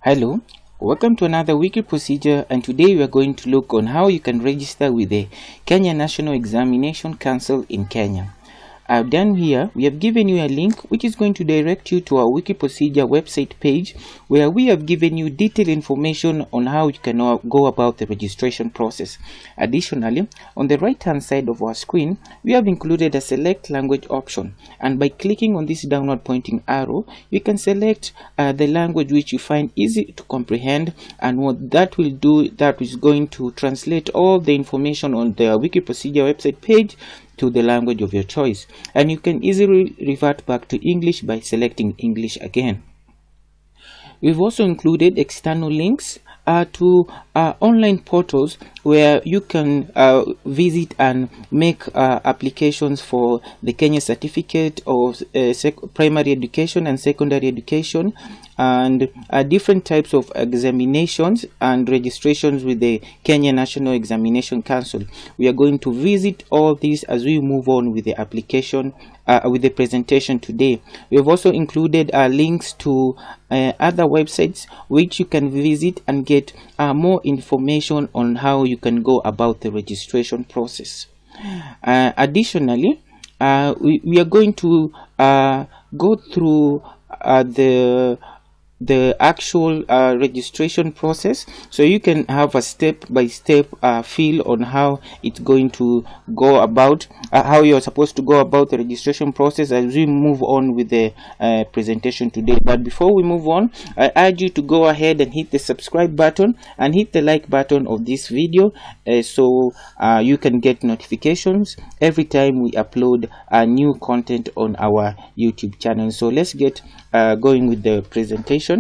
Hello, welcome to another weekly procedure, and today we are going to look on how you can register with the Kenya National Examination Council in Kenya. Down here, we have given you a link which is going to direct you to our wiki procedure website page, where we have given you detailed information on how you can go about the registration process. Additionally, on the right hand side of our screen, we have included a select language option, and by clicking on this downward pointing arrow, you can select the language which you find easy to comprehend, and what that will do, that is going to translate all the information on the wiki procedure website page to the language of your choice, and you can easily revert back to English by selecting English again. We've also included external links to online portals where you can visit and make applications for the Kenya certificate of primary education and secondary education, and different types of examinations and registrations with the Kenya National Examination Council. We are going to visit all these as we move on with the application, with the presentation today. We have also included links to other websites which you can visit and get more information on how you can go about the registration process. Additionally, we are going to go through the actual registration process, so you can have a step-by-step feel on how it's going to go about, how you're supposed to go about the registration process as we move on with the presentation today. But before we move on, I urge you to go ahead and hit the subscribe button and hit the like button of this video, so you can get notifications every time we upload new content on our YouTube channel. So let's get going with the presentation.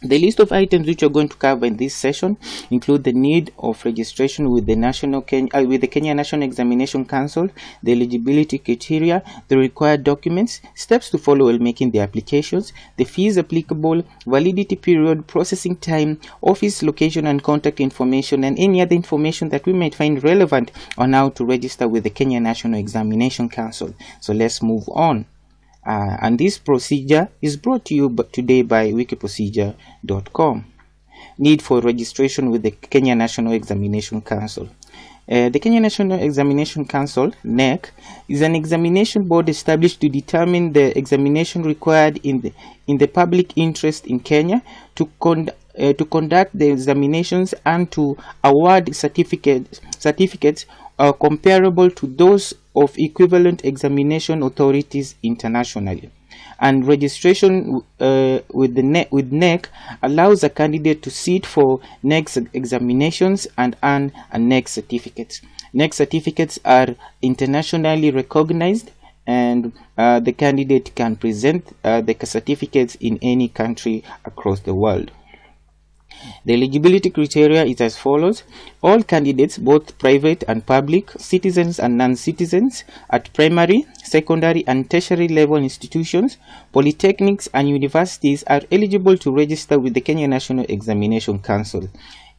The list of items which we're going to cover in this session include the need of registration with the Kenya National Examination Council, the eligibility criteria, the required documents, steps to follow while making the applications, the fees applicable, validity period, processing time, office location and contact information, and any other information that we might find relevant on how to register with the Kenya National Examination Council. So let's move on. And this procedure is brought to you today by wikiprocedure.com. Need for registration with the Kenya National Examination Council. The Kenya National Examination Council, KNEC, is an examination board established to determine the examination required in the public interest in Kenya to conduct the examinations and to award certificates comparable to those of equivalent examination authorities internationally. And registration with KNEC allows a candidate to sit for KNEC examinations and earn a KNEC certificate. KNEC certificates are internationally recognized, and the candidate can present the certificates in any country across the world. The eligibility criteria is as follows. All candidates, both private and public, citizens and non-citizens, at primary, secondary and tertiary level institutions, polytechnics and universities are eligible to register with the Kenya National Examination Council.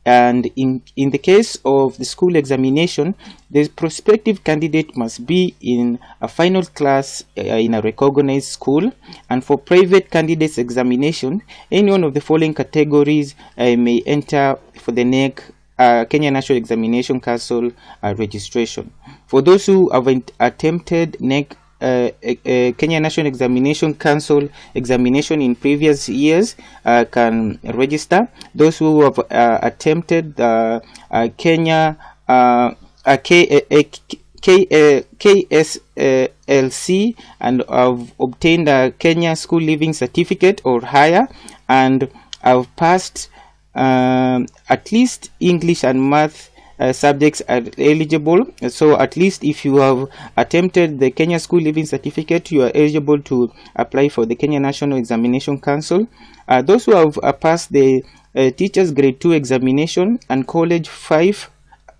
And in the case of the school examination, the prospective candidate must be in a final class in a recognized school. And for private candidates examination, any one of the following categories may enter for the KNEC Kenya National Examination Council registration. For those who have attempted KNEC Kenya National Examination Council examination in previous years can register. Those who have attempted Kenya KSLC and have obtained a Kenya School Living Certificate or higher, and have passed at least English and Math subjects are eligible. So at least if you have attempted the Kenya School Living Certificate, you are eligible to apply for the Kenya National Examination Council. Those who have passed the Teachers Grade 2 examination and College 5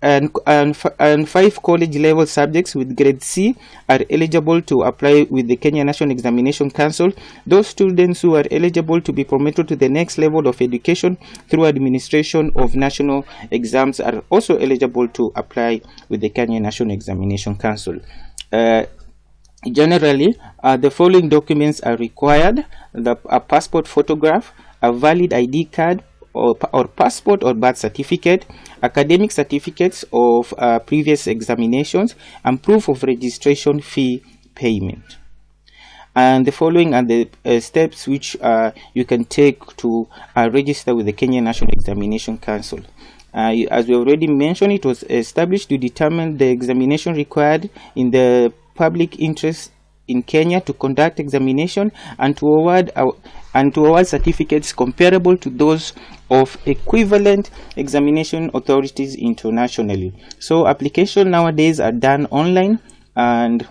and 5 college level subjects with grade C are eligible to apply with the Kenya National Examination Council. Those students who are eligible to be promoted to the next level of education through administration of national exams are also eligible to apply with the Kenya National Examination Council. Generally, the following documents are required: a passport photograph, a valid ID card or passport or birth certificate, academic certificates of previous examinations, and proof of registration fee payment. And the following are the steps which you can take to register with the Kenya National Examination Council. As we already mentioned, it was established to determine the examination required in the public interest in Kenya to conduct examination and to award certificates comparable to those of equivalent examination authorities internationally. So application nowadays are done online and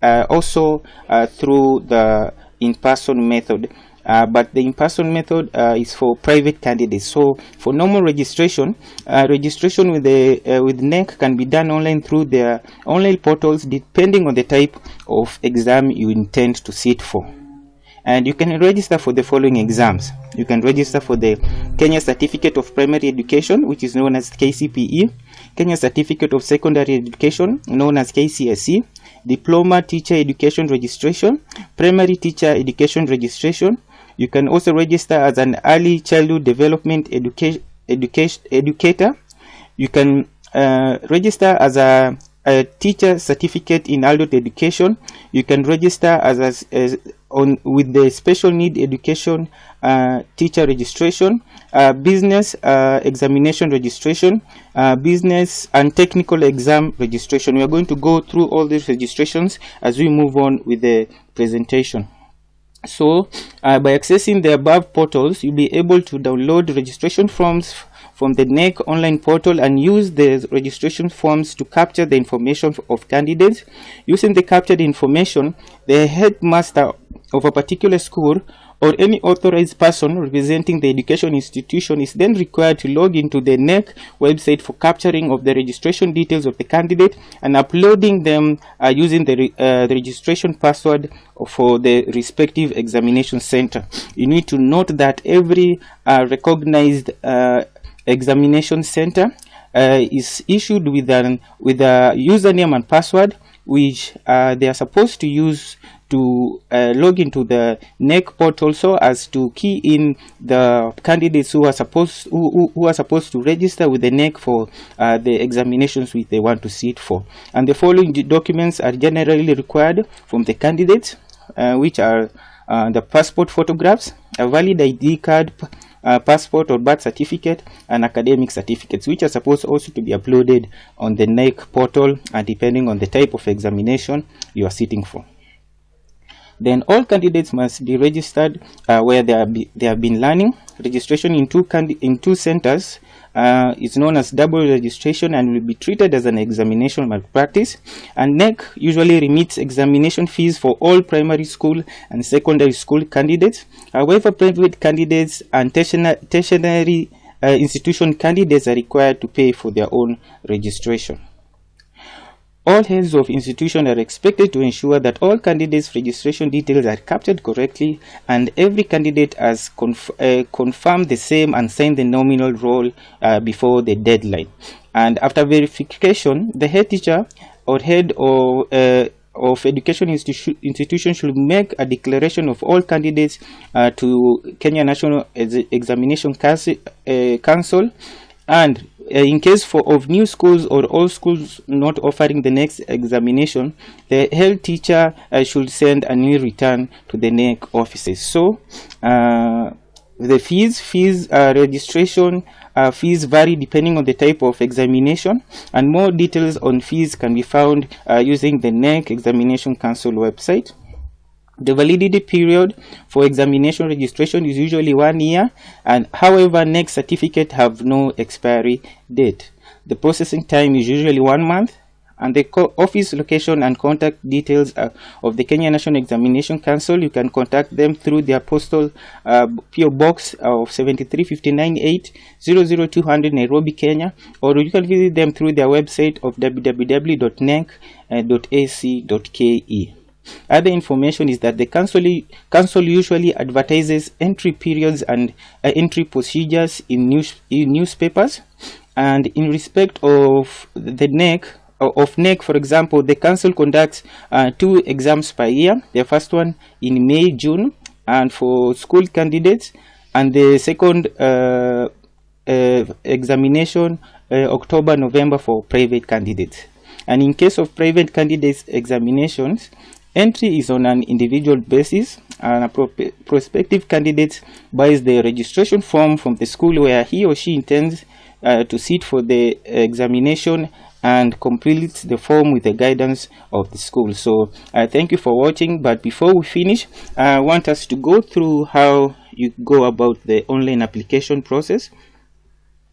also through the in-person method. But the in-person method is for private candidates. So for normal registration, registration with KNEC can be done online through their online portals, depending on the type of exam you intend to sit for. And you can register for the following exams. You can register for the Kenya Certificate of Primary Education, which is known as KCPE, Kenya Certificate of Secondary Education, known as KCSE, Diploma Teacher Education Registration, Primary Teacher Education Registration. You can also register as an Early Childhood Development Educator. You can register as a Teacher Certificate in Adult Education. You can register with the Special Need Education Teacher Registration, Business Examination Registration, Business and Technical Exam Registration. We are going to go through all these registrations as we move on with the presentation. So by accessing the above portals, you'll be able to download registration forms from the KNEC online portal and use the registration forms to capture the information of candidates. Using the captured information, the headmaster of a particular school or any authorized person representing the education institution is then required to log into the KNEC website for capturing of the registration details of the candidate and uploading them using the registration password for the respective examination center. You need to note that every recognized examination center is issued with a username and password which they are supposed to use to log into the KNEC portal so as to key in the candidates who are supposed to register with the KNEC for the examinations which they want to sit for. And the following documents are generally required from the candidates, which are the passport photographs, a valid ID card, passport or birth certificate, and academic certificates, which are supposed also to be uploaded on the KNEC portal depending on the type of examination you are sitting for. Then all candidates must be registered where they have been learning. Registration in two centers is known as double registration and will be treated as an examination malpractice. And KNEC usually remits examination fees for all primary school and secondary school candidates. However, private candidates and tertiary institution candidates are required to pay for their own registration. All heads of institution are expected to ensure that all candidates' registration details are captured correctly and every candidate has confirmed the same and signed the nominal roll before the deadline. And after verification, the head teacher or head of education institution should make a declaration of all candidates to Kenya National Examination Council, and in case of new schools or all schools not offering the next examination, the head teacher should send a new return to the KNEC offices. So the registration fees vary depending on the type of examination, and more details on fees can be found using the KNEC Examination Council website. The validity period for examination registration is usually 1 year, and however, KNEC certificate have no expiry date. The processing time is usually 1 month, and the office location and contact details of the Kenya National Examination Council, you can contact them through their postal PO Box of 73598 00200 Nairobi, Kenya, or you can visit them through their website of www.knec.ac.ke. Other information is that the council usually advertises entry periods and entry procedures in newspapers. And in respect of the KNEC, for example, the council conducts 2 exams per year. The first one in May, June, and for school candidates, and the second examination October, November for private candidates. And in case of private candidates examinations, entry is on an individual basis, and a prospective candidate buys the registration form from the school where he or she intends to sit for the examination and completes the form with the guidance of the school. So thank you for watching, but before we finish, I want us to go through how you go about the online application process.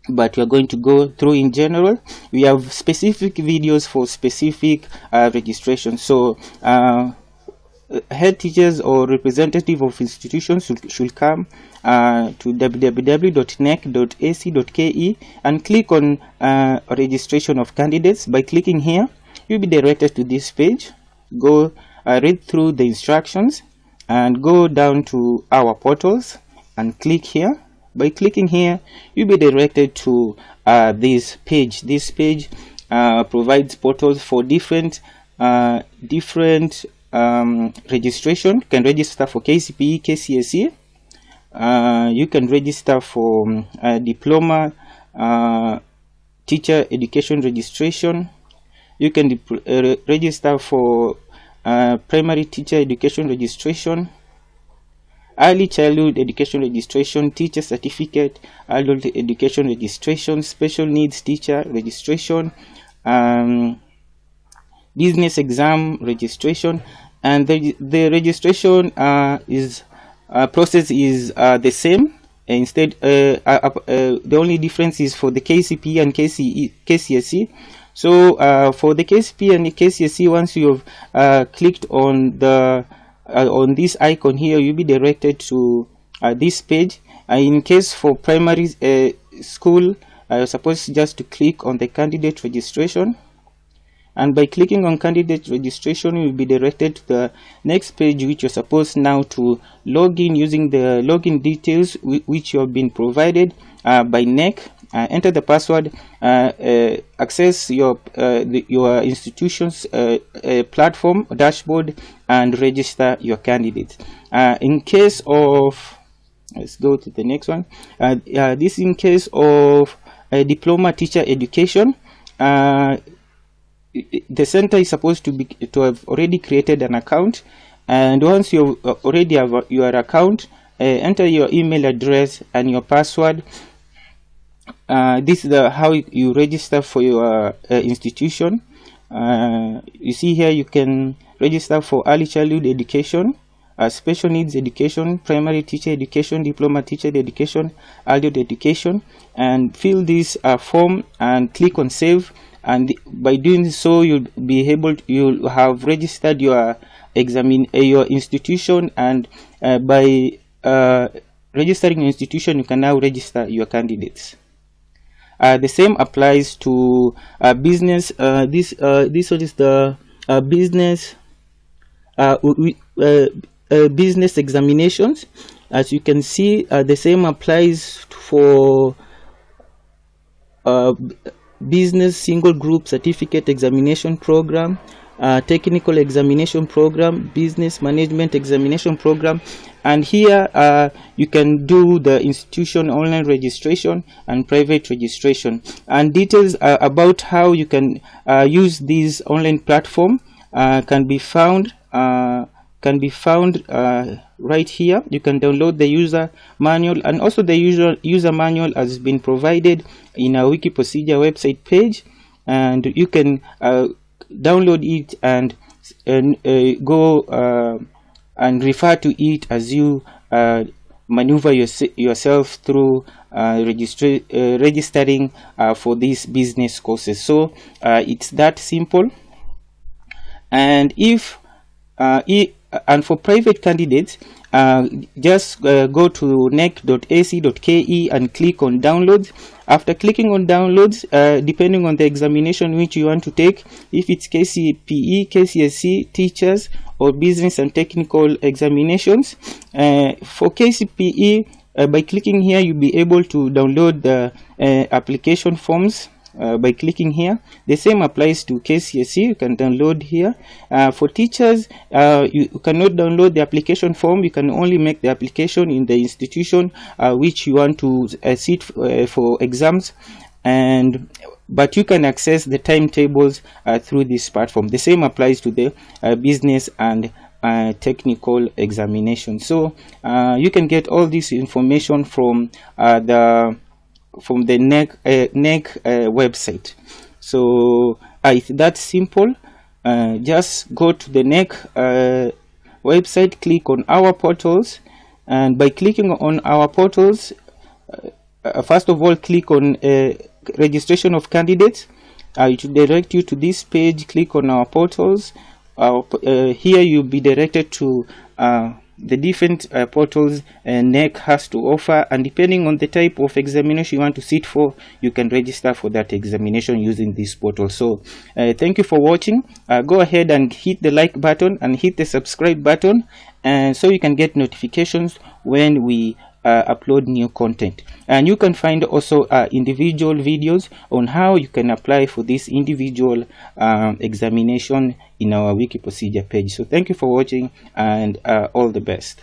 But we are going to go through in general. We have specific videos for specific registration. So head teachers or representative of institutions should come to www.knec.ac.ke and click on registration of candidates. By clicking here, you'll be directed to this page. Go read through the instructions and go down to our portals and click here. By clicking here, you'll be directed to this page. This page provides portals for different registration. You can register for KCPE, KCSE. You can register for diploma teacher education registration. You can register for primary teacher education registration, early childhood education registration, teacher certificate, adult education registration, special needs teacher registration, business exam registration. And the registration process is the same. Instead, the only difference is for the KCPE and KCSE. So for the KCPE and the KCSE, once you have clicked on the on this icon here, you'll be directed to this page. In case for primary school, you're supposed just to click on the candidate registration, and by clicking on candidate registration, you'll be directed to the next page, which you're supposed now to log in using the login details which you have been provided by KNEC. Enter the password, access your institution's platform dashboard, and register your candidate. In case of, let's go to the next one. This in case of diploma teacher education. The center is supposed to have already created an account, and once you already have your account, enter your email address and your password. This is how you register for your institution. You see here you can register for early childhood education, special needs education, primary teacher education, diploma teacher education, adult education, and fill this form and click on save. And by doing so, you'll be able to, you'll have registered your your institution, and by registering your institution, you can now register your candidates. The same applies to business. This one is the business examinations. As you can see, the same applies for business single group certificate examination program, technical examination program, business management examination program. And here you can do the institution online registration and private registration, and details about how you can use this online platform can be found right here. You can download the user manual, and also the user manual has been provided in our wiki procedure website page, and you can download it and go and refer to it as you maneuver yourself through registering for these business courses. So it's that simple. And if and for private candidates, just go to knec.ac.ke and click on downloads. After clicking on downloads, depending on the examination which you want to take, if it's KCPE, KCSE, teachers, or business and technical examinations, for KCPE, by clicking here, you'll be able to download the application forms by clicking here. The same applies to KCSE. You can download here. For teachers, you cannot download the application form. You can only make the application in the institution which you want to sit for exams, but you can access the timetables through this platform. The same applies to the business and technical examination. So you can get all this information from the KNEC website. So it's that simple. Just go to the KNEC website, click on our portals, and by clicking on our portals, first of all, click on registration of candidates. It will direct you to this page. Click on our portals. Here you'll be directed to the different portals KNEC has to offer, and depending on the type of examination you want to sit for, you can register for that examination using this portal. So thank you for watching. Go ahead and hit the like button and hit the subscribe button, and so you can get notifications when we upload new content. And you can find also individual videos on how you can apply for this individual examination in our wiki procedure page. So thank you for watching, and all the best.